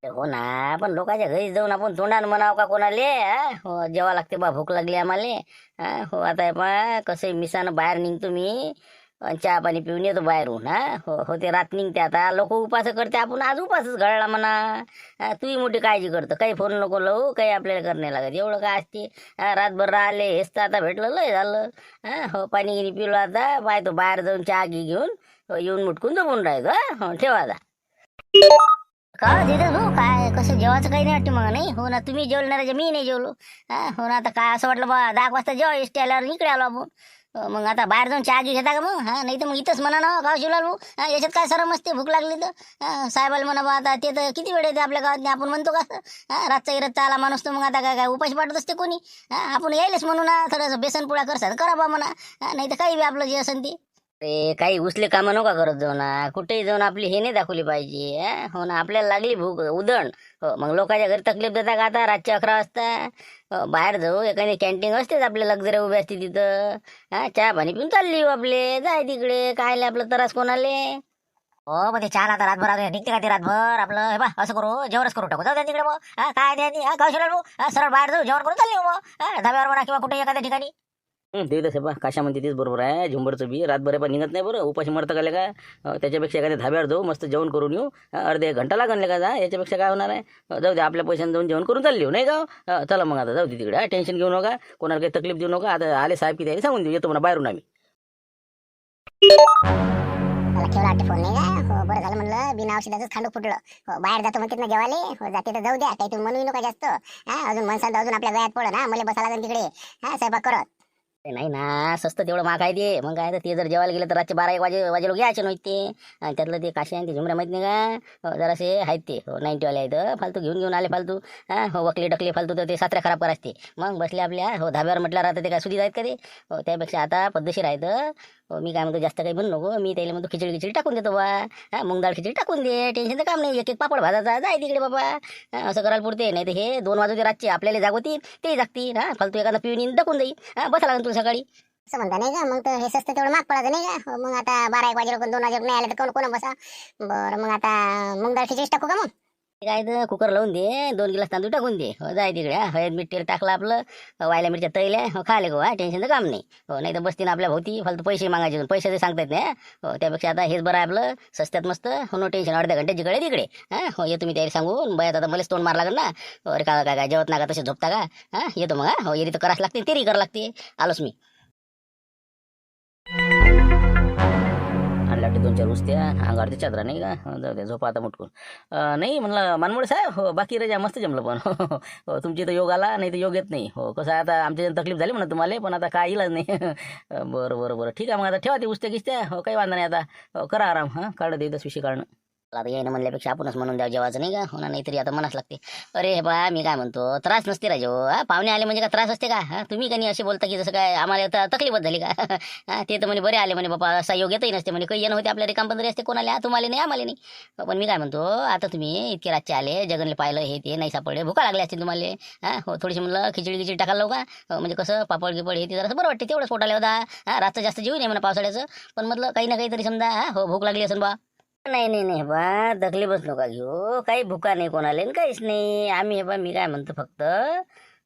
हो ना, पण लोकांच्या घरी जाऊन आपण तोंडानं म्हणावं का कोणाले? हो, जेवा लागते बा, भूक लागली आम्हाले. हो, आता हे पहा कसं मिसानं बाहेर निघतो मी, चहा पाणी पिऊन येतो बाहेरून. हो हो, ते रात निघते. आता लोक उपास करते, आपण आज उपासच घडला म्हणा. तूही मोठी काळजी करतो, काही फोन नको लावू, काही आपल्याला करणे लागत, एवढं काय असते. रातभर राहिले, हेच तर आता भेटलं लय झालं. हो, पाणी गिनी पिलो आता, पाहतो बाहेर जाऊन चहा घेऊन. हो, येऊन मुटकून जमून राहतो. हो, ठेवा आता. का दिदे भाऊ, काय कसं जेवायचं काही नाही वाटते मग? नाही हो ना, तुम्ही जेवणार, मी नाही जेवलो. हो ना, आता काय असं वाटलं बा 10 वाजता जेव्हा एसटी आल्यावर इकडे आलो आपण. मग आता बाहेर जाऊन चहा घेता का मग? नाही तर मग इथंच म्हणा ना गाव शिवलाल भाऊ. याच्यात काय सरम असते, भूक लागली तर साहेबाला म्हणा बा, आता ते तर किती वेळ येते आपल्या गावात, आपण म्हणतो का रातचा इरतचा आला माणूस तर मग आता काय काय उपाशी पाठवत असते कोणी? आपण यायलाच म्हणू ना, थोडंसं बेसन पोळ्या करतात करा बा म्हणा. नाही तर काही बी आपलं जे असेल ते. ते काही उचले कामं नका करत जाऊ ना, कुठेही जाऊन आपली हे नाही दाखवली पाहिजे. हो ना, आपल्याला लागली भूक उदण. हो, मग लोकांच्या घरी तकलीफ देता का आता रातच्या 11 वाजता? बाहेर जाऊ, एखादी कॅन्टीन असतेच आपल्या लक्झरी उभी असते तिथं. चहा पाणी पिऊन चालली हो आपले, जाय तिकडे कायले आपलं त्रास कोणाले. हो, मग ते छान आता रातभर निघते का ते रातभर आपलं? हे बा असं करू, जेवणच करू टाकू, जाऊ द्या तिकडे मग. काय द्या गावशिला भाऊ, सरळ बाहेर जाऊ, जेवण करून चालली हो मग, धाब्यावर म्हणा किंवा कुठे एखाद्या ठिकाणी. ते तसं बा काशा म्हणते तेच बरोबर आहे. झुंबरचं बी रातभर पण निघत नाही बरं, उपाशी मरतं का का? त्याच्यापेक्षा एखाद्या धाब्यावर जाऊ, मस्त जेवण करून येऊ. अर्धे 1 घंटा लागन का जा, याच्यापेक्षा काय होणार आहे? जाऊ दे, आपल्या पैशाने जाऊन जेवण करून चालली हो नाही का? चला मग आता जाऊ दे तिकडे, टेन्शन घेऊ नका, कोणाला काही तकलीफ देऊ नका. आता आले साहेब किती सांगून देऊ, येतो म्हणा बाहेरून आम्ही. मला केवढा वाटते फोन नाही का? हो, बरं झालं म्हणलं, बिना औषधाचं खांडू फुटलं. हो, बाहेर जातो म्हणते ना जेवाले. हो, जाते तर जाऊ द्या, काही तुम्ही म्हणू नका जास्त. अजून मनसाल अजून आपल्या गळ्यात पडलं ना, मला बसायला लागेल तिकडे स्वयंपाक करत. ते नाही ना, स्वस्त तेवढं महाग आहे ते. मग काय तर ते जर जेवायला गेलं तर रातचे 12 1 वाजे लोक यायचे नाहीत ते. त्यातलं ते काशी आणि ते झुमऱ्या माहित नाही का? जरासे आहेत ते, हो 90 वाले आहेत, फालतू घेऊन घेऊन आले फालतू. हो, वकले टकले फालतू, तर ते सात्र्या खराब करायचे. मग बसले आपल्या हो धाब्यावर म्हटलं राहतं, ते काय सुधी आहेत का ते? हो, त्यापेक्षा आता पद्धतशीर आहेत. हो, मी काय म्हणतो, जास्त काही बनू नको, मी त्याला म्हणतो खिचडी खिचडी टाकून देतो बा. मूग डाळ खिचडी टाकून दे, टेन्शनचं काम नाही, एक एक पापड भाजायचा, जाय तिकडे बाबा. असं करायला पुरते. नाही तर हे 2 वाजते रातचे, आपल्याला जागवतील ते जागतील. फालतू एखादा पिऊन टाकून देईल. बसा लागेल तुला सकाळी. असं म्हणता नाही का? मग तर हे स्वस्त तेवढं महाग पडायचं नाही का? हो, मग आता 12 1 वाजेला पण 2 वाजेला नाही आले तर कोण कोण बसा. बरं, मग आता मूग डाळ खिचडी टाकू का मग? ते काय तर कुकर लावून दे, 2 गिलास तांदूळ टाकून दे. हो, जाय तिकडे. हळद मीठ तेल टाकलं आपलं, वायला मिरच्या तळल्या, हो खाले गो. टेन्शनचं काम नाही. हो, नाही तर बसतील आपल्या भोवती फालतू पैसे मागायचे, पैसे ते सांगता येत नाही. हो, त्यापेक्षा आता हेच बरं आहे आपलं, स्वस्त्यात मस्त. हो, नो टेन्शन, अर्ध्या घंटे जिकडे तिकडे. हो, येतो मी त्याला सांगून, बाय आता मलाच तोंड मार लागेल ना. अरे काय काय काय जेवत ना का, तसे झोपता का? येतो मग. हो, येरी तर करावं लागते, तेरी करावं लागते. आलोच मी. आणला 2 4 उस्त्या, अंगावरती चादरा नाही का? जाऊ द्या, झोपा आता मुटकून. नाही म्हणलं मानमोडे साहेब, हो बाकी रजा मस्त जमलं पण. हो, तुमची तर योग आला, नाही तर योग येत नाही. हो, कसं आहे आता आमच्या तकलीफ झाली म्हणा तुम्हाला, पण आता काय इलाज नाही. बरं बरं बरं, ठीक आहे मग आता ठेवा ते उस्त्या गिस्त्या. हो, काही वांधा नाही आता. हो, करा आराम. काढ दे 10 विषय काढणं. आता येणं म्हणल्यापेक्षा आपणच म्हणून द्या जेवायचं नाही का? होणार नाहीतरी आता मनाच लागते. अरे हे बा, मी काय म्हणतो, त्रास नसते राजो. पाहुणे आले म्हणजे का त्रास असते का? तुम्ही काही असे बोलता की जसं काय आम्हाला तर तकलीफच झाली का? ते तर म्हणे बरे आले म्हणे बाबा, असा योग येतही नसते म्हणे, काही येणं होते आपल्या रिकामपंधरी असते कोणाला, तुम्हाला नाही आम्हाला नाही. पण मी काय म्हणतो, आता तुम्ही इतके रातचे आले, जगनले पाहिलं, हे ते नाही सापडले, भुका लागले असते तुम्हाला. हो, थोडीशी म्हणलं खिचडी गिचडी टाकायला लावू का? म्हणजे कसं पापड गिपड हे ते जरा बरं वाटते, तेवढंच पोटाला होता. रातचं जास्त जेवू नये म्हणा पावसाळ्याचं, पण म्हटलं काही ना काहीतरी समजा. हो, भूक लागली असेल बा. नाही नाही नाही बा, तकलीफच नका घेऊ, काही भुका नाही कोणाला आणि काहीच नाही. आम्ही हे बा, मी काय म्हणतो फक्त,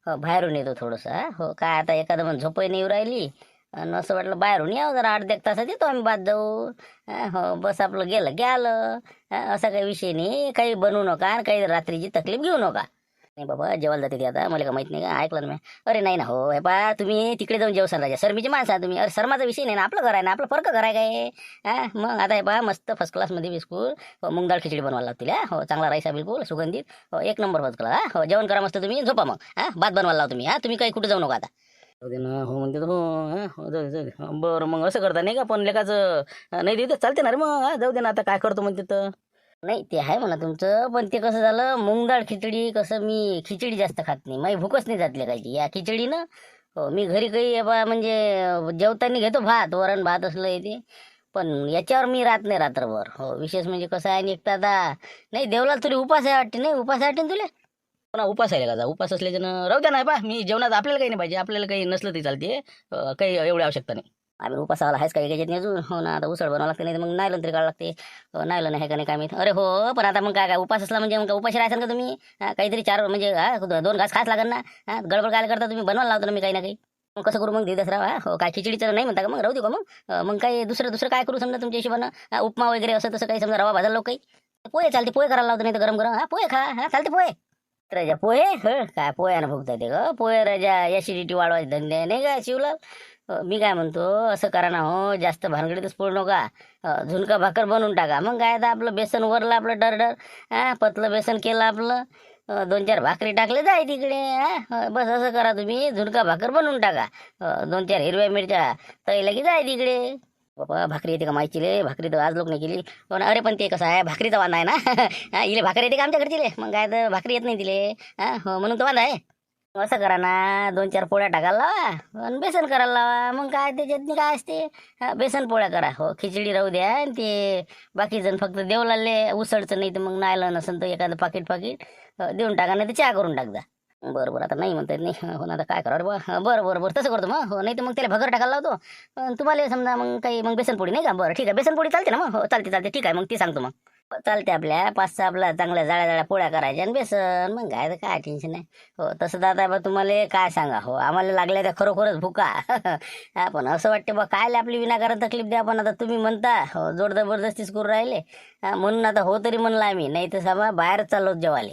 हो बाहेरून येतो थोडंसं. हो, काय आता एखादं मग झोपही नाही येऊ राहिली, आणि असं वाटलं बाहेरून यावं जरा, 8 1 तासात येतो आम्ही बाद जाऊ. हो, बस आपलं गेलं की आलं. असा काही विषय नाही, काही बनवू नका आणि काही रात्रीची तकलीफ घेऊ नका. नाही बाबा, जेवायला जाते ते आता, मला का माहित नाही का? ऐकलं ना मी. अरे नाही ना, हो हे पा, तुम्ही तिकडे जाऊन जेवसान राजा, शर्मीची माणसं आहे तुम्ही. अरे शर्माचा विषय नाही ना, आपलं घर आहे ना, आपलं फरक घर आहे काय? मग आता हे पा, मस्त फर्स्ट क्लासमध्ये बिस्कुट. हो, मूग डाळ खिचडी बनवायला लागतील. हो, चांगला राईस आहे बिलकुल सुगंधित. हो, 1 नंबर फर्स्ट क्लास. हो, जेवण करा मस्त तुम्ही, झोपा मग. भात बनवायला लावा तुम्ही. तुम्ही काही कुठे जाऊ नका आता. जाऊ दे ना, हो म्हणते हो. हो, जाऊ दे जाऊ दे. बरं, मग असं करता नाही का? पण लेखाचं नाही देऊ चालते ना रे मग. जाऊ दे ना, आता काय करतो म्हणते तर. नाही ते आहे म्हणा तुमचं, पण ते कसं झालं, मूग डाळ खिचडी, कसं मी खिचडी जास्त खात नाही, माझी भूकच नाही जातली काही या खिचडीनं. हो, मी घरी काही म्हणजे जेवताना घेतो भात, वरण भात असलं हे ते, पण याच्यावर मी राहत नाही रात्रभर. हो, विशेष म्हणजे कसं आहे, आणि एक तर आता नाही देवला तुला उपास आहे वाटते, नाही उपास आहे वाटते ना तुला? पुन्हा उपास आहे का? उपास असल्याच्यानं राहू द्या नाही पा, मी जेवणात आपल्याला काही नाही पाहिजे, आपल्याला काही नसलं तरी चालते. काही एवढी आवश्यकता नाही. आम्ही उपासाला आहेच काही याच्यात नाही अजून. हो ना, आता उसळ बनवावं लागते, नाही तर मग नायलन तरी काढावं लागते. नायलन आहे का नाही काय माहित. अरे हो, पण आता मग काय काय उपास असला म्हणजे मग उपाशी राहायचं का तुम्ही? काहीतरी चार म्हणजे 2 घास खास लागेल ना. गडबड काय करता तुम्ही? बनवायला लावतो ना मी काही ना काही. मग कसं करू मग दे दसरा? हो, काय खिचडीचं नाही म्हणता का? मग राहू दे का मग? मग काही दुसरं दुसरं काय करू समजा तुमच्या हिशोबानं? उपमा वगैरे असं तसं काही समजा रवा भाजायला लोक काही. पोहे चालते, पोहे करायला लावतो, नाही तर गरम गरम पोहे खा. चालते पोहे. राजा पोहे काय पोह्यानं भुगता ते ग? पोहे राजा ऍसिडिटी वाढवायचे धंदे आहे, नाही का शिवलाल? मी काय म्हणतो, असं करा ना हो, जास्त भानगडीतच पडू नका. झुणका भाकर बनवून टाका. मग काय, आता आपलं बेसन वरलं आपलं डरडर. पतलं बेसन केलं आपलं. 2-4 भाकरी टाकले जाय तिकडे. बस असं करा तुम्ही, झुणका भाकर बनवून टाका. 2-4 हिरव्या मिरच्या तळल्या की जाय तिकडे. बाबा भाकरी येते का माहिती रे? भाकरी तर आज लोक नाही केली. पण अरे पण ते कसं आहे, भाकरीचा वांदा आहे ना. इले भाकरी येते का आमच्या घरची? मग काय तर भाकरी येत नाही तिले. हो, म्हणून तर वांदा आहे. असं करा ना, 2-4 पोळ्या टाकायला लावा आणि बेसन करायला लावा. मग काय त्याच्यात काय असते? बेसन पोळ्या करा. हो, खिचडी राहू द्या. आणि ते बाकी जण फक्त देवलाले उसळचं, नाही तर मग नायलं नसेल तर एखादं पाकिट देऊन टाका, नाही तर चहा करून टाक जा. बरं बरं, आता नाही म्हणता येत नाही. हो ना, आता काय करा रे बा. बरं बरं बरं, तसं करतो मग. हो, नाही तर मग त्याला भगर टाकायला लावतो. तुम्हाला समजा मग काही मग बेसनपोळी नाही का? बरं ठीक आहे, बेसनपोळी चालते ना मग? हो चालते चालते, ठीक आहे मग ती सांगतो मग. चालते, आपल्या 5-6 आपल्या चांगल्या जाळ्या जाळ्या पोळ्या करायच्या आणि बेसन. मग काय तर काय टेन्शन नाही. हो, तसं दादा बा तुम्हाला काय सांगा. हो, आम्हाला लागल्या त्या खरोखरच भुका. पण असं वाटते बा, काय आपली विनाकारण तकलीफ द्या. पण आता तुम्ही म्हणता हो, जोर जबरदस्तीच करून राहिले. म्हणून आता हो तरी म्हणलं आम्ही, नाही तर समजा बाहेरच चाललो जेवाले.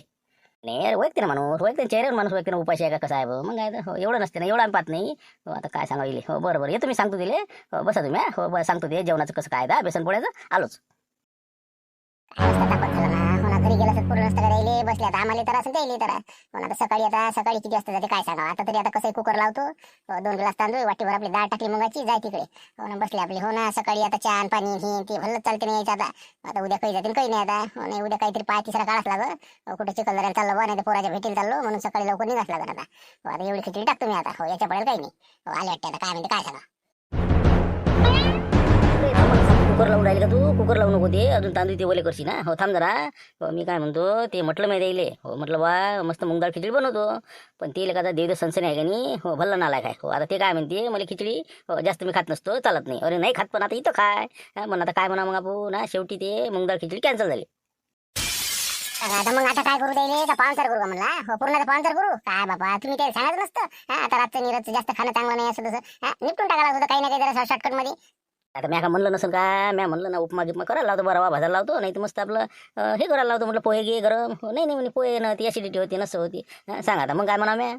नाही अरे, ओळखते ना माणूस, ओळखते ना चेहऱ्यावर माणूस, ओळखते ना उपाशी आहे का कसं आहे बा. मग काय तर हो, एवढं नसते ना, एवढं आम्ही पाहत नाही. हो, आता काय सांगा येईल. हो बरं बरं, येतो मी, सांगतो दिले. हो बसा तुम्ही. हो बरं, सांगतो ते जेवणाचं कसं काय दा बेसन पोळ्याचं. आलोच. रस्ता तापत झाला ना. हो ना, घरी गेला तर पूर्ण रस्ता राहिले बसले. आता आम्हाला तर असं द्यायला तर हो ना, आता सकाळी किती वाजता जाते काय सांगा. आता तरी आता कसं कुकर लावतो. 2 ग्लास तांदूळ, वाटीभर आपली डाळ टाकली मुगाची, जाय तिकडे. हो ना, बसले आपली. हो ना, सकाळी आता चहा आणि पाणी हे ते भल्लच चालते नाही यायचं आता. आता उद्या काही जाते काही नाही आता. हो नाही, उद्या काहीतरी पाय तिसरा काढाच लागल. कुठे चिखलदऱ्याला चाललो बा, नाही तर पोराच्या भेटीला चाललो, म्हणून सकाळी लवकर निघाच लागल आता. हो, आता एवढी खिचडी टाकतो मी आता. हो, याच्या पडेल काही नाही. हो, आले वाटते आता, काय म्हणते काय सांगा. कुकर लावून राहिले का तू? कुकर लावू नको, ते अजून तांदूळ ते ओले करशी ना. हो थांब जरा. हो, मी काय म्हणतो, ते म्हटलं मी द्यायले. हो म्हटलं बा, मस्त मूग डाळ खिचडी बनवतो. पण ते का देव सनसन आहे का नाही. हो, भल्ला नालायक आहे. हो, आता ते काय म्हणते, मला खिचडी जास्त मी खात नसतो, चालत नाही. अरे नाही खात, पण आता इथं काय म्हणून आता काय म्हणा मग आपण ना. शेवटी ते मूग डाळ खिचडी कॅन्सल झाली. आता काय करू द्यायले का पाहुणचार करू का म्हणला? हो, पूर्ण पाहुणचार करू काय बाबा, तुम्ही ते सांगायचं नसतं. आता रातचं निरच जास्त खाणं चांगलं नाही असं तसं. निपटून टाकायला होतं काही ना काही जरा शॉर्टकट मध्ये. आता मी का म्हणलं नसेल का? मी म्हणलं ना, उपमा गिपमा करायला लावतो, बरं भाजायला लावतो, नाही तर मस्त आपलं हे करायला लावतो. म्हटलं पोहे घे गरम. हो, नाही नाही म्हणे पोहे ना, ती ॲसिडिटी होती नसं होती. सांगा आता मग काय म्हणा मी.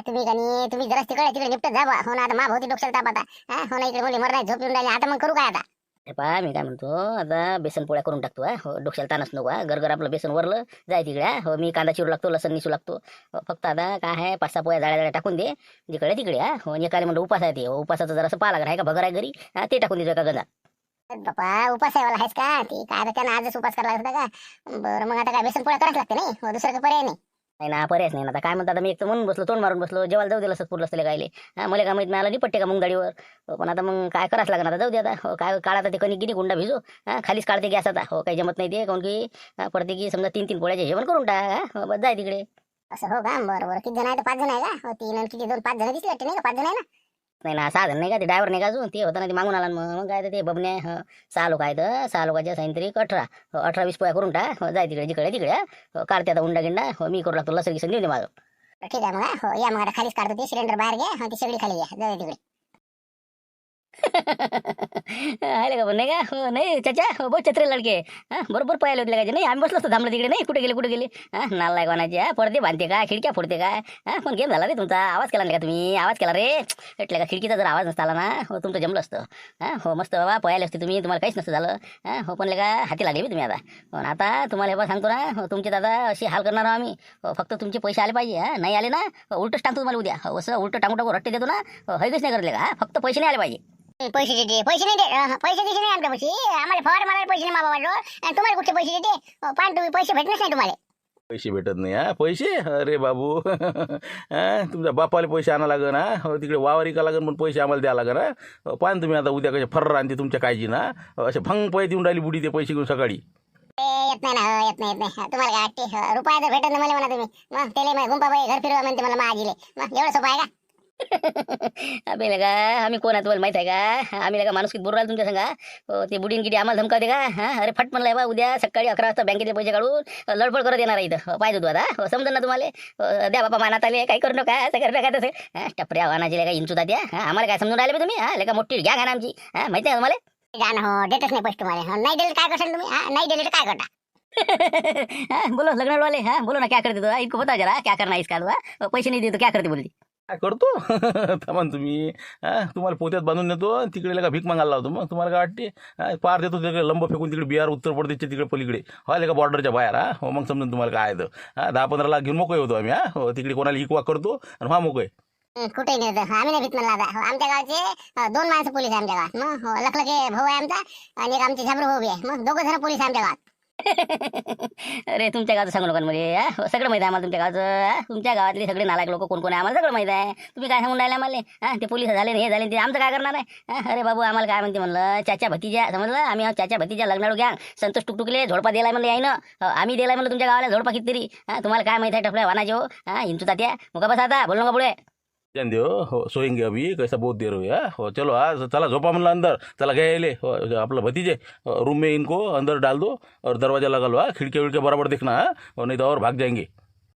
तुम्ही का नाही, तुम्ही जरा तिकडे निपटत जा बा. हो ना, आता मा भोवती डोक्याला ताप आता. हो ना, इकडे मुली मर नाही, झोप येऊन राहिली. आता मग करू काय आता? अरे पहा, मी काय म्हणतो, आता बेसन पोळ्या करून टाकतो. हो, डोक्याला ताणच नको. गरगर आपलं बेसन वरलं जाय तिकडे. हो, मी कांदा चिरू लागतो, लसण निसू लागतो. फक्त आता काय आहे, 5-6 पोळ्या जाळ्या टाकून दे जिकडे तिकडे. हो, एकाले म्हणलं उपास आहे ते. हो, उपासाचं जरासं पाहा लागणार आहे का, भगर आहे घरी. ते टाकून देतो का गंजा. बापा, उपास आहे वाला आहेस का? ती काय आता त्यानं आजच उपास करायला होता का? बरं, मग आता काय बेसन पोळ्या करायच लागते नाही. हो, दुसरं काही पर्याय नाही. नाही ना, पर्यायच नाही ना. आता काय म्हणतात, मी एक तर म्हणून बसलो, तोंड मारून बसलो, जेवायला जाऊ दिलं असत पुरलं असतं गायले. मला काय माहित मिळालं नाही पट्टे का मग दाढीवर. पण आता मग काय करायच लागणार, आता जाऊ दे आता. हो, काय काढा ते कणी गिनी गुंडा भिजो. खालीच काढते गॅस आता. हो, काही जमत नाही ते, काऊन की पडते की समजा 3-3 पोळ्याचे जेवण करून टाक. हो, बस जाय तिकडे. असं हो का? बरं किती जण आहे? 5 जण आहे का? हो, 3 आणि किती 2-5 जण दिसले वाटते नाही का? 5 जण आहे ना? नाही ना, 6 जण नाही का? ते ड्रायव्हर नाही का अजून, ते होतं ना, ते मागून आला ना. मग काय ते बबने 6 लोक आहेत. 6 लोकांच्या साईन तरी 18-20 पोळ्या करून टाक. हो, जाय तिकडे जिकडे तिकडे. हो, काढते आता उंडा गिंडा. हो, मी करू लागतो, लसण गिसण देऊ दे माझं. ठीक आहे मग. हो, या मग आता खालीच काढतो ते सिलेंडर बाहेर घ्या. हो, ती सगळी खाली घ्या, जाऊ तिकडे. आले का पण नाही का? हो नाही चाचा, हो बहुत छत्रे लडके. बरोबर पळायला होते लागायचे. नाही आम्ही बसलो असतो थांबलं तिकडे. नाही कुठे गेले. नालायक कोणाचे. पडदे बांधते का, खिडक्या फोडते काय? पण गेम झाला रे तुमचा. आवाज केला नाही का तुम्ही? आवाज केला रे. म्हटलं का खिडकीचा जर आवाज नसता आला ना, हो तुमचं जमलं असतं. हो मस्त बाबा, पळायला असते तुम्ही, तुम्हाला काहीच नसतं झालं. हो, पण का हाती लागले तुम्ही आता. पण आता तुम्हाला हे बा सांगतो ना, हो तुमचे दादा अशी हाल करणार आम्ही. फक्त तुमचे पैसे आले पाहिजे. नाही आले ना, उलटच टाकतो तुम्हाला उद्या. असं उलटं टाकू रट्टे देतो ना. हैगच नाही करले का? फक्त पैसे नाही आले पाहिजे. पैसे देते, पैसे नाही दे. पैसे दिसे नाही आमच्या पैसे. आम्हाला फवार मारायला पैसे नाही बाबा. आणि तुम्हाला कुठे पैसे देते? पण तुम्ही पैसे भेटणेच नाही तुम्हाला. पैसे भेटत नाही पैसे. अरे बाबू, तुमच्या बापाला पैसे आणा लागन. हो, तिकडे वावर का लागन, पण पैसे आम्हाला द्या लागन. पान तुम्ही आता उद्या कसे फर्र आणते तुमच्या काळजी ना. असे भंग पैसे देऊन राहिली बुडी ते पैसे घेऊन सकाळी. येत नाही ना, येत नाही. तुम्हाला काय वाटते? रुपया जर भेटत नाही मला म्हणा तुम्ही. मग त्याला गुंपा घर फिरवा म्हणते मला माझीले. मग एवढं सोपं आहे का? अबे लगा आम्ही कोण आहे तुम्हाला माहित आहे का? आम्ही लगा माणूस किती बोलू राहिलो तुमच्या संगा. ते बुडीन किती आम्हाला धमकावते का? अरे फट म्हणलंय बा उद्या सकाळी 11 वाजता बँकेचे पैसे काढून लडफड करत येणार आहे इथं. पाहिजे तू आता समजा ना तुम्हाला. द्या बाबा मानात आले काही करू नका असं करू नका तसं. टपऱ्या वाहनाची लेका इंचू द्या. आम्हाला काय समजून राहिले बे तुम्ही? लेका मोठी घ्या घा ना आमची. माहिती आहे तुम्हाला? गाणं हो देतच नाही पैसे तुम्हाला. नाही दिले काय करशाल तुम्ही? नाही दिले तर काय करता? बोलो लग्न वाले. बोलो ना क्या करते तू? इनको बता जरा क्या करना है इसका. पैसे नाही देतो क्या करते बोलली. काय करतो थांबा ना तुम्ही. तुम्हाला पोत्यात बांधून नेतो तिकडे का भीक मागायला लावतो. मग तुम्हाला काय वाटते? पार देतो तिकडे लंब फेकून तिकडे बिहार उत्तर प्रदेशच्या तिकडे पलीकडे व्हायला का बॉर्डरच्या बाहेर. हो मग समजून तुम्हाला काय आहे तर 10-15 लाख घेऊन मोकळे होतो आम्ही. हो तिकडे कोणाला इकवा करतो आणि मोकळे. कुठे नाही देत. आम्ही नाही भीत म्हणला आता. आमच्या गावचे 2 माणसं पोलीस आहे आमच्या गावात. मग लखलखे भाऊ आहे आमचा आणि एक आमचे झाबरू भाऊ बी आहे. मग 2 जण पोलीस आहे आमच्या गावात. अरे तुमच्या गावचं सांगू नका मध्ये. सगळं माहिती आहे आम्हाला तुमच्या गावचं. तुमच्या गावातले सगळे नालायक लोक कोण कोण आहे आम्हाला सगळं माहिती आहे. तुम्ही काय सांगून राहिले आम्हाला? ते पोलीस झाले हे झाले ते आमचं काय करणार आहे? अरे बाबू आम्हाला काय म्हणते म्हणलं चाचा भतीजा समजलं. आम्ही चाचा भतीजा लग्नाळू गॅंग संतोष टुकटुकले झोडपा दिलाय म्हणलं यायनं. आम्ही दिलाय म्हणलं तुमच्या गावाला झोडपा कितीतरी. तुम्हाला काय माहिती आहे टपल्या वानाचे हो. हिंचू तात्या मग बस आता बोलू नका पुढे. ध्यान देव. हो सोएंगे अभी कैसा बहुत देर हुई. हो चलो आज चला झोपा म्हणलं अंदर. चला गए हो आपलं भतीजे रूम में इनको अंदर डाल दो और दरवाजा लगा लो. खिड़की विड़के बराबर देखना और नहीं तो और भाग जाएंगे.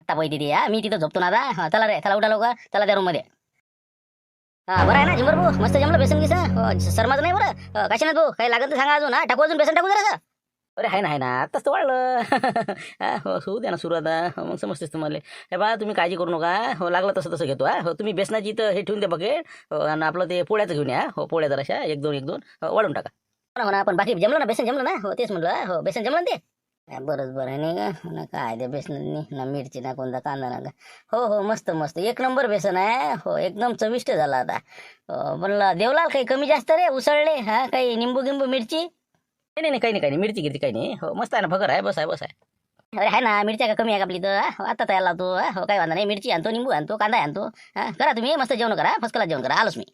आता पैसे दे. मी तिथं झोपतो ना आता. चला रे चला उठा लवकर. चला त्या रूम मध्ये. बरं आहे ना झुंबर भाऊ? मस्त जमलं बेसन गिसन. शर्माचं नाही बरं. काशीनाथ भाऊ काही लागत तर सांगा अजून. टाकू अजून बेसन टाकू जरा. अरे आहे ना आत्ताच तर वाढलं. हो होऊ द्या ना सुरू आता. मग समजतेच तुम्हाला. हे बा तुम्ही काळजी करू नका. हो लागलं तसं तसं घेतो. हो तुम्ही बेसनाची इथं हे ठेवून द्या बकेट. आणि आपलं ते पोळ्याचं घेऊन या. हो पोळ्या जराशा 1-2 वाढून टाका. हो ना पण बाकी जमलं ना बेसन जमलं ना. हो तेच म्हणलं. हो बेसन जमलं ना ते. बरंच बरं आहे नाही का ना. काय ते बेसन ना मिरची ना कोणता कांदा ना. हो मस्त मस्त 1 नंबर बेसन आहे. हो एकदम चविष्ट झाला आता. म्हणलं देवलाल काही कमी जास्त रे उसळले. काही निंबू गिंबू मिरची. नाही काही नाही मिरची गिरची काही नाही. हो मस्त आहे ना भगर आहे. बस आहे. अरे आहे ना मिरच्या का कमी आहे का आपली तर. आता तयार लावतो. हो काही वांधा नाही. मिरची आणतो निंबू आणतो कांदा आणतो. करा तुम्ही मस्त जेवण करा. फर्स्ट क्लास जेवण करा. आलोच मी.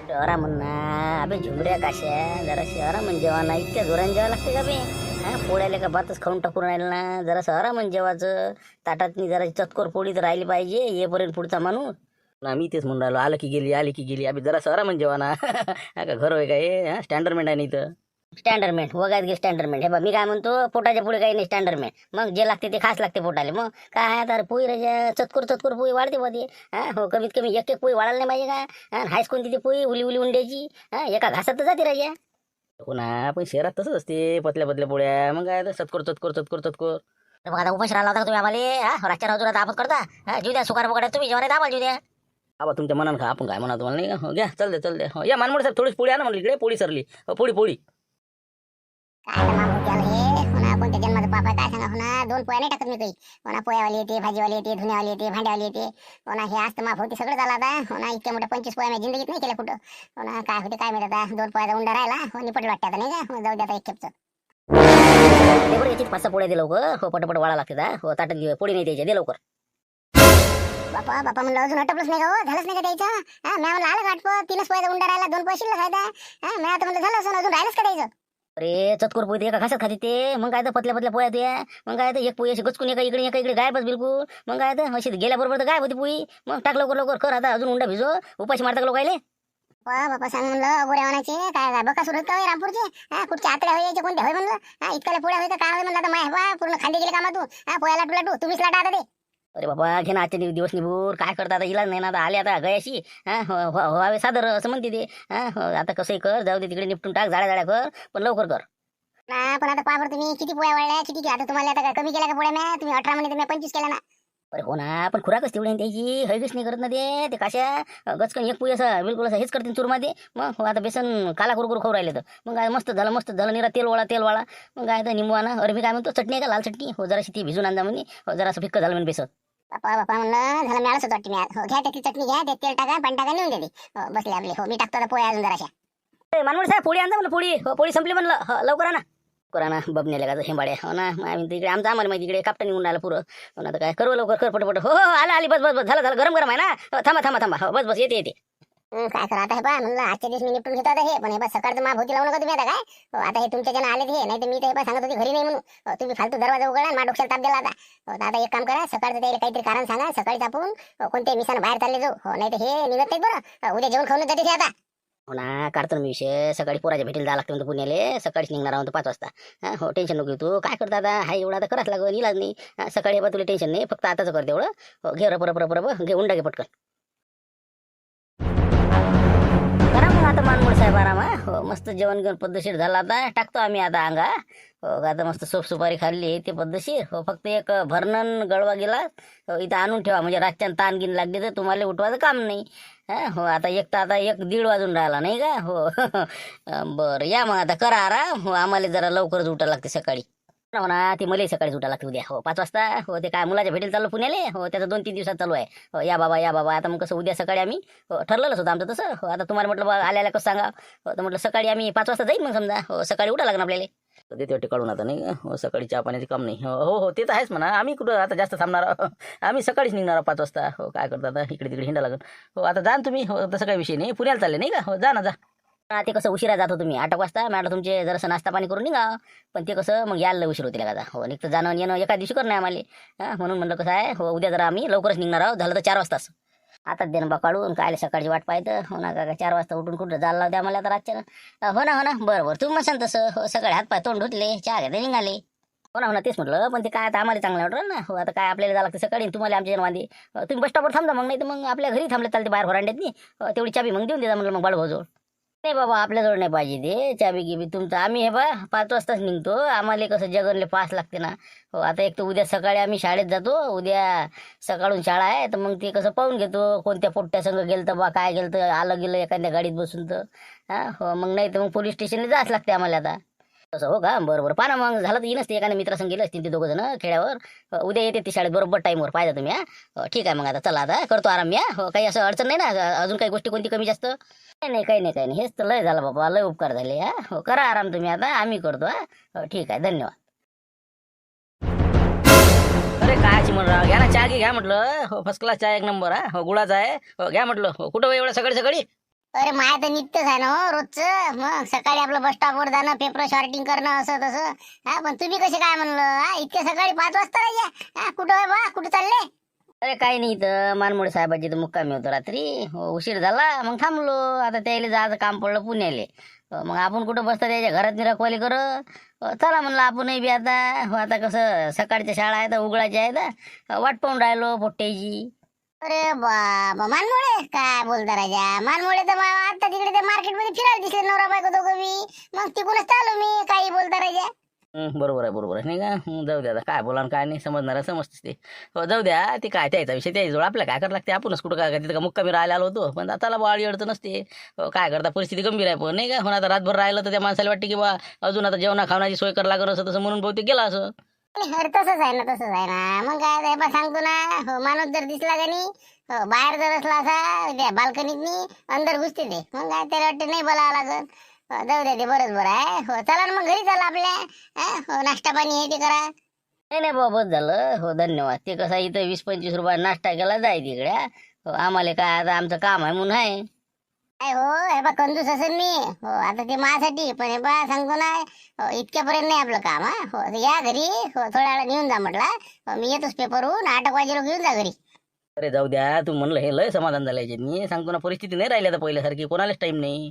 शहरा म्हणा अबे झुमऱ्या काश्या जरा शहरा म्हणजे जेवण इतक्या जोराने जेवा लागते का बे. पोळ्याला का भातच खाऊन टाकून राहिलं ना. जरा शहरा म्हणजे जेवायचं. ताटातनी जरा चतकोर पोळी तर राहिली पाहिजे. येपर्यंत पुढचा माणूस ना. मी तेच म्हणून राहिलो आली की गेली अभि जरा सरा म्हणजे जेवा ना. का घर होय काय स्टँडर्डमेंट आहे नाही तर. स्टँडर्डमेंट वगायत घे स्टँडर्डमेंट. हे बा मी काय म्हणतो पोटाच्या पुढे काही नाही स्टँडर्डमेंट. मग जे लागते ते खास लागते पोटाले. मग काय आहे तर पोळी राजा चतकोर पोळी वाढते मध्ये. हो कमीत कमी एक पोळी वाढायला नाही पाहिजे का. हायस कोणती ती पोळी उली उंड्याची. एका घासात तर जाते राजा. हो ना पण शहरात तसंच असते पतल्या पोळ्या. मग काय चतकोर. मग आता उपास राहिला होता तुम्ही आम्हाला. रातच्या राजूला तापत करता. जीव द्या सुकार पकडा तुम्ही जेवण दाबा जीव द्या. आबा तुमच्या मनानं खा. आपण काय म्हणा तुम्हाला नाही का. घ्या चल दे. हो या मानमोड साहेब थोडीच पोळी आणा म्हणली इकडे. पोळी सरली. पोळी काय तर मागू केलं हे. होणार कोणत्या जन्माचं पाप आहे काय सांगा. होणार 2 पोळ्या नाही टाकत मी काही. होणार पोळ्यावाली येते भाजीवाली येते धुण्यावाली येते भांड्यावाली येते. होणार हे आज तर माफ होती सगळं झालं आता. होणार इतक्या मोठ्या 25 पोळ्या मी जिंदगीत नाही केल्या कुठं. होणार काय होते काय माहिती आता. 2 पोळ्याचा उंडा राहिला. हो निपट वाटते आता नाही का. जाऊ द्या आता एक खेपचं. बरं याची 5-6 पोळ्या दे लवकर. हो पटापट वाळा लागते. हो ताटात पोळी नाही द्यायची दे लवकर. बापा म्हणलं अजून हटपलंच नाही का हो. झालंच नाही का द्यायचं. मी म्हणलं आलं गाठपं 3च पोळ्याचा उंडा राहिला 2 पोळ्या शिल्लक आहे. मी आता म्हणलं झालं असं अजून राहिलंच का द्यायचं. अरे चतकोर पोळी एका घासात खाते ते. मग काय तर पतल्या पोळ्या ते. मग काय तर एक पोळी अशी गचकून एका इकडे गायबच बिलकुल. मग काय तर अशी गेल्याबरोबर तर गायब होती पोळी. मग टाक लवकर कर आता अजून उंडा भिजो. उपाशी मारता लोक आले. बापा सांग म्हणलं गोड्या वाणाचे काय बका सुरत का रामपूरचे. कुठच्या आतड्या व्हायचे कोणते होय म्हणलं. इतक्याला पोळ्या होय काय होय म्हणलं. आता माय पूर्ण खांदे गेले कामा तू. पोळ्या लाटू तुम्हीच लाटा आता ते. अरे बाबा घे ना आजचे दिवस निभूर. काय करता आता इलाज नाही ना. आता आले आता गयाशी. व्हावे सादर असं म्हणते ते. आता कसंही कर जाऊ दे तिकडे निपटून टाक. जाळ्या कर पण लवकर कर. पण आता पाहा तुम्ही किती पोळ्या वाढल्या किती. आता तुम्हाला आता कमी केल्या का पोळ्या म्या. तुम्ही 18 म्हणजे तुम्ही 25 केल्या ना. अरे हो ना पण खुराकच तेवढी त्याची हळगीच नाही करत ना ते कशा गचकन एक पोळी असं बिलकुल असं हेच करते चुरमध्ये. मग आता बेसन काला कुरकुर खाऊ राहिले तर मग काय मस्त झालं निरा तेल वाळा. मग काय तर निंबू आणा. अरे मी काय म्हणतो चटणी आहे का लाल चटणी. हो जराशी ती भिजून आणजा म्हणे. हो जरा असं फिक्क झालं म्हणे बेसन. बापा म्हणलं झालं मिळालंच होतं वाटतं. मी घ्या त्याची चटणी घ्या ते तेल टाका पाणी टाका नेऊन देते. बसले आपले. हो मी टाकतो आता पोळ्या अजून जराशा. मानवड साहेब पोळी आणजा म्हणलं. पोळी संपली म्हणलं. लवकर आणा. करा बबनेला का हेंबाड्या. हो ना आम्ही तिकडे आम्हाला माहिती इकडे कापटा निघून राहिला पुरं. हो ना आता काय करू लवकर कर पटपट. हो आली बस झालं गरम आहे ना. थांबा हो बस येते. काय करा आता हे पहा म्हणलं आजच्या दिवस मी निपटून घेतो आता हे, पण हे बा सकाळचं मा भोवती लावू नका तुम्ही आता काय. आता हे तुमच्या जण आले हे, नाही तर मी तर हे बा सांगत होती घरी नाही म्हणून. तुम्ही फालतू दरवाजा उघडा आणि मा डोक्याला ताप दिला आता. तर आता एक काम करा, सकाळचं त्याला काहीतरी कारण सांगा, सकाळीच आपण कोणत्या मिसानं बाहेर चालले जाऊ. नाही तर हे निघत नाहीत बरं. उद्या जेवण खाऊन जाते ते आता. हो ना, काढतो ना मी विषय. सकाळी पोराच्या भेटीला जायला लागतं म्हणतो पुण्याले. सकाळीच निघणार आहोत 5 वाजता. हो, टेन्शन नको घेऊ तू. काय करता आता, हाय एवढा आता कराच लागेल, इलाज नाही. सकाळी हे बा तुला टेन्शन नाही, फक्त आताच कर तेवढं. घे रप घे, उंडा घे पटकन. करा मग आता मानमोड साहेब आरामा. हो, मस्त जेवण घेऊन पद्धतशीर झाला आता. टाकतो आम्ही आता अंगा. हो, आता मस्त सोप सुपारी खाल्ली ते पद्धतशीर. हो, फक्त एक भरणन गळवा गेला इथं आणून ठेवा, म्हणजे रातच्या ताण गिन लागली तर तुम्हाला उठवायचं काम नाही. हो, आता एक तर आता 1-1:30 वाजून राहिला नाही का. हो बरं, या मग आता करा आराम. हो, आम्हाला जरा लवकरच उठायला लागते सकाळी. हो ना, ती मला सकाळीच उठायला लागते उद्या. हो, 5 वाजता. हो, ते काय मुलाच्या भेटीला चाललो पुण्याले. हो, त्याचं 2-3 दिवसात चालू आहे. हो, या बाबा या बाबा. आता मग कसं उद्या सकाळी आम्ही ठरलेलंच होतं आमचं तसं. हो, आता तुम्हाला म्हटलं बा आल्याला कसं सांगा. हो, तर म्हटलं सकाळी आम्ही 5 वाजता जाईल मग समजा. हो, सकाळी उठा लागणार आपल्याला. देते वाटे काढून आता नाही. हो, सकाळी चहा पाण्याचे काम नाही. हो हो, ते तर आहेच म्हणा. आम्ही कुठं आता जास्त थांबणार आहोत. आम्ही सकाळीच निघणार आहोत 5 वाजता. हो, काय करता आता, इकडे तिकडे हिंडा लागेल. हो, आता जा ना तुम्ही. हो, तसं काही विषय नाही, पुण्याला चालले नाही का. हो, जा ना जा. ते कसं उशिरा जातो तुम्ही 8 वाजता. मॅडम तुमचे जरासं नाश्ता पाणी करून निघा. पण ते कसं मग यायला उशीर होतील का. हो, निघतं जाणं येणं एका दिवशी करणं आम्हाला. म्हणून म्हणलं कसं आहे. हो, उद्या जरा आम्ही लवकरच निघणार आहोत, झालं तर 4 वाजताच. आता दे ना बा काढून, काय सकाळची वाट पाहतं. हो ना, का 4 वाजता उठून कुठं जायला द्या मला आता रातच्या. हो ना बरं तुम्ही म्हणसान तसं. हो, सकाळी हात पाय तोंड धुतले, चहा घेते निघाले. हो ना तेच म्हटलं. पण ते काय आता आम्हाला चांगलं वाटलं ना. हो, आता काय आपल्याला जायला लागतं सकाळी, तुम्हाला आमच्या जण वांदे. तुम्ही बस स्टॉपवर थांबता मग, नाही तर मग आपल्या घरी थांबले चालते बाहेर होरांड्यात नाही. तेवढी चाबी मग देऊन देता म्हटलं मग बाळभाऊजवळ. नाही बाबा, आपल्याजवळ नाही पाहिजे ते चाबी गिबी तुमचं. आम्ही हे बा 5 वाजताच निघतो. आम्हाला कसं जगनले पास लागते ना. हो, आता एक तर उद्या सकाळी आम्ही शाळेत जातो. उद्या सकाळून शाळा आहे, तर मग ते कसं पाहून घेतो कोणत्या पोट्ट्या संग गेलं तर बा, काय गेलं तर आलं गेलं एखाद्या गाडीत बसून तर. हो, मग नाही तर मग पोलीस स्टेशनला जायच लागते आम्हाला आता. तसं हो का, बरं पाहा मग झालं तर येईनच. ते एखाद्या मित्रासंग गेले असतील ते 2 जण खेड्यावर. उद्या येते ते शाळेत बरोबर टाईमवर पाहिजे तुम्ही. ठीक आहे मग आता चला, आता करतो आराम मी. हो, काही असं अडचण नाही ना, अजून काही गोष्टी कोणती कमी जास्त काही नाही. हेच तर लय झालं बाबा, लय उपकार झाले. हो, करा आराम तुम्ही आता, आम्ही करतो. हो, ठीक आहे, धन्यवाद. अरे कायची म्हणून घ्या ना, चहा घ्या म्हटलं. हो, फर्स्ट क्लास चहा, 1 नंबर. हो, गुळाचा आहे. हो, घ्या म्हटलं. हो, कुठं एवढं सकाळी सकाळी. अरे माय तर नित्यच आहे ना हो, रोजचं. मग सकाळी आपलं बस स्टॉपवर जाणं, पेपर शॉर्टिंग करणं, असं तसं. पण तुम्ही कसे काय म्हणलं इतक्या सकाळी 5 वाजता राजा. कुठं आहे बा, कुठं चालले. अरे काही नाही, तर मानमोडे साहेबाची तर मुक्कामी होतो रात्री. हो, उशीर झाला मग थांबलो. आता त्याला जायचं काम पडलं पुण्याले. मग आपण कुठं बसता त्याच्या घरात रखवाली कर. चला म्हणलं आपणही बी आता. हो, आता कसं सकाळच्या शाळा आहेत, उघडायच्या आहेत, वाट पाहून राहिलो पोट्ट्याची. अरे बाबा, मानमोळे काय बोलता राजा. मानमोळे तर आता तिकडे ते मार्केटमध्ये फिरायला दिसले नवरा बायको दोघं बी. मग तिकडूनच चालू मी, काही बोलता राजा. बरोबर आहे नाही का. जाऊ द्या आता, काय बोला काय नाही समजणार समजतेच ते. हो, जाऊ द्या. ते काय त्याचा विषय त्याजवळ, आपल्याला काय करावं लागते. आपणच कुठं काय तिथं का मुक्कामी राहायला आलो होतो. पण आता बाळी अडचण नसते. हो, काय करता, परिस्थिती गंभीर आहे पण नाही का. हो, आता रातभर राहिलं तर त्या माणसाला वाटते की बा अजून आता जेवणा खावण्याची सोय करावं लागलं असं तसं, म्हणून बहुतेक गेला असं. अरे तसंच आहे ना. मग काय बा सांगतो ना. हो, माणूस जर दिसला का नाही, हो, बाहेर जर असला असा बाल्कनीत अंदर घुसते ते. मग काय त्याला वाटते नाही बोलावं लागत. जाऊ द्या, ते बरोबर आहे. हो, चला ना मग घरी चला आपल्या. हो, नाश्ता पाणी हे ते करा. नाही बाबा, झालं. हो, धन्यवाद. ते कसं इथं 20-25 रुपये नाश्ता केला जाय तिकडे. हो, आम्हाला काय आता आमचं काम आहे म्हणून आहे. काय हो, हे बा कंजूस असेल मी. हो, आता ते माझ्यासाठी, पण हे बा सांगतो ना. हो, इतक्यापर्यंत नाही आपलं काम. हो, या घरी. हो, थोड्या वेळा घेऊन जा म्हटलं. मी येतोच पेपरहून 8 वाजेला घेऊन जा घरी. अरे जाऊ द्या, तू म्हणलं हे लय समाधान झालं याच्यात. मी सांगतो ना, परिस्थिती नाही राहिली आता पहिल्यासारखी, कोणालाच टाईम नाही.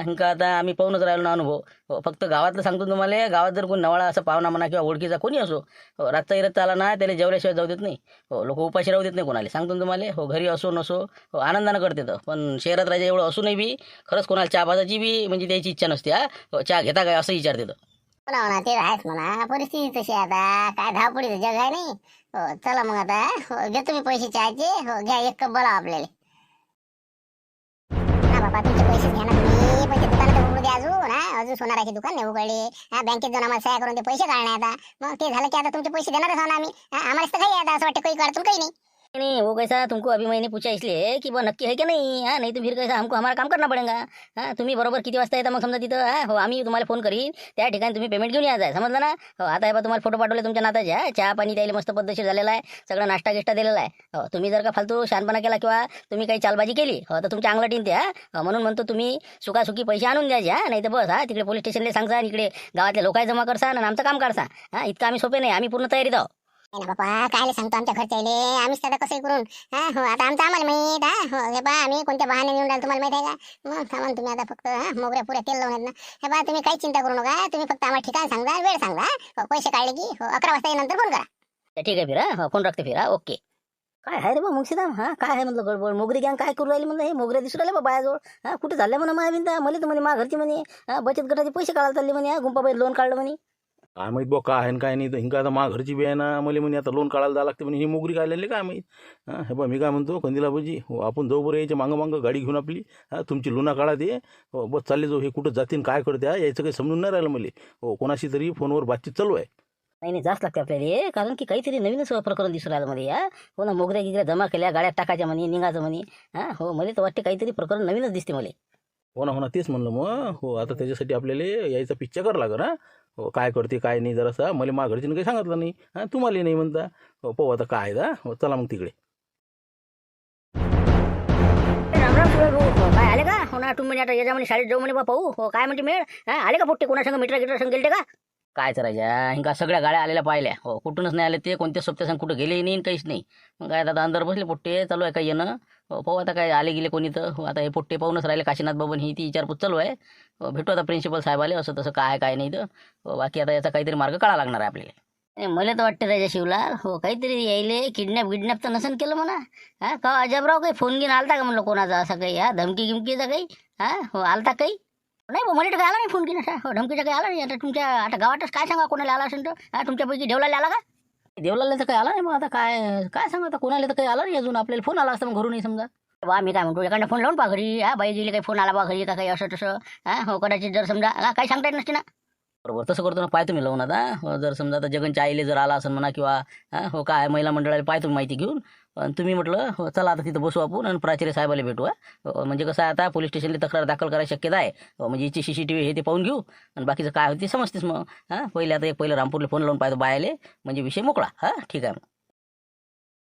ఇంకా आता आम्ही पाहूनच राहिलो ना अनुभव. हो, फक्त गावातलं सांगतो तुम्हाला. गावात जर कोणी नवळा असं पाहुणा म्हणा किंवा ओळखीचा कोणी असो, हो, रातचा इरत आला ना, त्याला जेवल्याशिवाय जाऊ देत नाही. हो, लोक उपाशी राहू देत नाही कोणाला, सांगतो तुम्हाला. हो, घरी असो नसो, हो, आनंदानं करते तर. पण शहरात राहायचं एवढं असूनही बी खरंच कोणाला चहा पाजायची बी म्हणजे त्याची इच्छा नसते. हो, चहा घेता काय असं विचारते तर. म्हणा ते आहेच म्हणा. परिस्थिती तशी आता काय धावपडीचं जग आहे नाही. हो, चला मग आता. हो, घेतो मी पैसे चहाचे. हो, घ्या 1 कप बोलावा आपल्याला. बाबा, तुमचे पैसे घ्या ना तुम्ही. पण ते दुकानात उघडू द्या अजून सोनाराचे दुकान नाही उघडले. बँकेत जाऊन आम्हाला सह्या करून ते पैसे काढणे आता. मग ते झालं की आता तुमचे पैसे देणारच आहो ना आम्ही. आम्हालाच तर काही आता असं वाटतं काही काढतो काही नाही. नहीं वो कैसा तुमको अभी मैंने पूछा इसलिए की बा नक्की है की नाही हा, नाही तो फिर कैसा हमको हमारा काम करना पडेगा हा. तुम्ही बरोबर किती वाजता येता मग समजा तिथं हा. हो आम्ही तुम्हाला फोन करीन त्या ठिकाणी तुम्ही पेमेंट घेऊन यायचं समजलं ना. हो आता हे बा तुम्हाला फोटो पाठवले तुमच्या नाताचे हा. चहा पाणी द्यायला मस्त पद्धतशीर झालेला आहे. सगळं नाश्ता गिष्टा दिलेला आहे. हो तुम्ही जर का फालतू शहाणपणा केला किंवा तुम्ही काही चालबाजी केली हो तर तुमच्या अंगलट येईन ते हा. म्हणून म्हणतो तुम्ही सुखासुखी पैसे आणून द्यायचे हा. नाही तर बस हा तिकडे पोलीस स्टेशनला सांगसा इकडे गावातल्या लोकांना जमा करसा आणि आमचं काम करसा हा. इतकं आम्ही सोपे नाही आम्ही पूर्ण तयारीत आहोत. नाही ना बाबा काय सांगतो आमच्या घरच्याले आम्हीच त्याला कसं करून हा. हो आता आमचं आम्हाला माहित हा. हो हे बा आम्ही कोणत्या बहाने निवडून राहिलो तुम्हाला माहित आहे का. मग सामान तुम्ही आता फक्त हा मोगऱ्या पुऱ्या तेल लावून आहेत ना. हे बा तुम्ही काही चिंता करू नका. तुम्ही फक्त आम्हाला ठिकाण सांगा वेळ सांगा. हो, पैसे काढले की हो 11 वाजता नंतर फोन करा. ठीक आहे फिर हा. फोन रखते फिर हा. ओके. काय आहे रे बा मुक्षीदाम हा. काय आहे म्हणलं गडबड मोगरी गँग काय करू राहिली म्हणलं हे मोगऱ्या दिसू राहिले बा बायाजवळ हा. कुठे चालल्या म्हणा मायाबिंदा मला तर म्हणे मा घरची म्हणे हा. बचत गटाचे पैसे काढायला चालले म्हणे हा. गुंपाबाई लोन काढलं म्हणे. काय माहीत बा काय आहे आणि काय नाही तर हिंका आता मा घरची बी आहे ना मला म्हणे आता लोन काढायला जावं लागते म्हणे ही मोगरी काढलेली काय माहीत हां. हे बा मी काय म्हणतो कंदिला भाजी हो आपण जाऊ बरं यायच्या मागं गाडी घेऊन आपली हां. तुमची लुना काढा ते हो बस चालले जाऊ हे कुठं जातीन काय करते यायचं काही समजून नाही राहिलं मला हो. कोणाशी तरी फोनवर बातचीत चालू आहे. नाही नाही जास्त लागते आपल्याला हे कारण की काहीतरी नवीनच प्रकरण दिसू राहिलं मध्ये या. हो ना मोगऱ्या गिगऱ्या जमा केल्या गाड्यात टाकायच्या म्हणे निघायचं म्हणे हा. हो मला तर वाटते काहीतरी प्रकरण नवीनच दिसते मला. हो ना तेच म्हणलं मग हो. आता त्याच्यासाठी आपल्याला यायचा पिच्चा करावं लागेल हां. हो काय करते काय नाही जरासा मला मा घरच्यानं काही सांगितलं नाही हां. तुम्हाला नाही म्हणता हो पाहू आता काय आहे हो. चला मग तिकडे. राम राम सुरेश भाऊ. काय आले का हो ना तुम्ही आता याच्या म्हणे शाळेत जाऊ म्हणे बा पाहू हो. काय म्हणते मेळ हा. आले का पोट्टे कोणासंग मीटर गिटर संग गेलते का. काय करायच्या हिंका सगळ्या गाड्या आलेल्या पाहिल्या हो. कुठूनच नाही आले ते कोणत्या सोबत्या संग कुठं गेले नाही काहीच नाही. मग काय आता अंदर बसले पोट्टे चालू आहे काय येणं हो. पाहू आता काय आले गेले कोणी तर हो. आता हे पोट्टे पाहूनच राहिले काशीनाथ बाबन ही ती विचारपूस चालू आहे हो. भेटू आता प्रिन्सिपल साहेबाले असं तसं काय काय नाही तर हो. बाकी आता याचा काहीतरी मार्ग काढा लागणार आहे आपल्याला. मला तर वाटतं राजा शिवलाल हो काहीतरी यायले किडनॅप तर नसन केलं म्हणा हा. का अजबराव काही फोन घेऊन आलता का म्हणलं कोणाचा असं काही हा धमकी गिमकीचा काही हा. हो आलता काही नाही बा मला तर काही आला नाही फोन घेऊन असा हो. धमकीचा काही आला नाही. आता तुमच्या आता गावातच काय सांगा कोणाला आला असेल तर हा. तुमच्यापैकी देवलाला आला का. देवलाला तर काही आला नाही मग आता काय काय सांगा आता कोणाला तर काही आला नाही अजून. आपल्याला फोन आला असता मग घरून समजा बा मी काय म्हणतो एखादा फोन लावून पा घरी हा. बाई गेली काही फोन आला बा घरी का काही असं तसं हा. हो कदाचित जर समजा हा काही सांगता येत नसते ना. बरोबर तसं करतो ना पाय तुम्ही लावून आता हो. जर समजा आता जगनच्या आईले जर आला असेल म्हणा किंवा हा. हो काय महिला मंडळाला पाय तुम्ही माहिती घेऊन आणि तुम्ही म्हटलं हो चला आता तिथं बसू आपण आणि प्राचार्य साहेबाला भेटू हा. म्हणजे कसं आहे आता पोलीस स्टेशनला तक्रार दाखल करायची शक्यता आहे हो. म्हणजे हिची CCTV हे ते पाहून घेऊ आणि बाकीचं काय होते समजतेस मग हां. पहिले आता पहिलं रामपूरला फोन लावून पाहतो बायाले म्हणजे विषय मोकळा हां. ठीक आहे मग.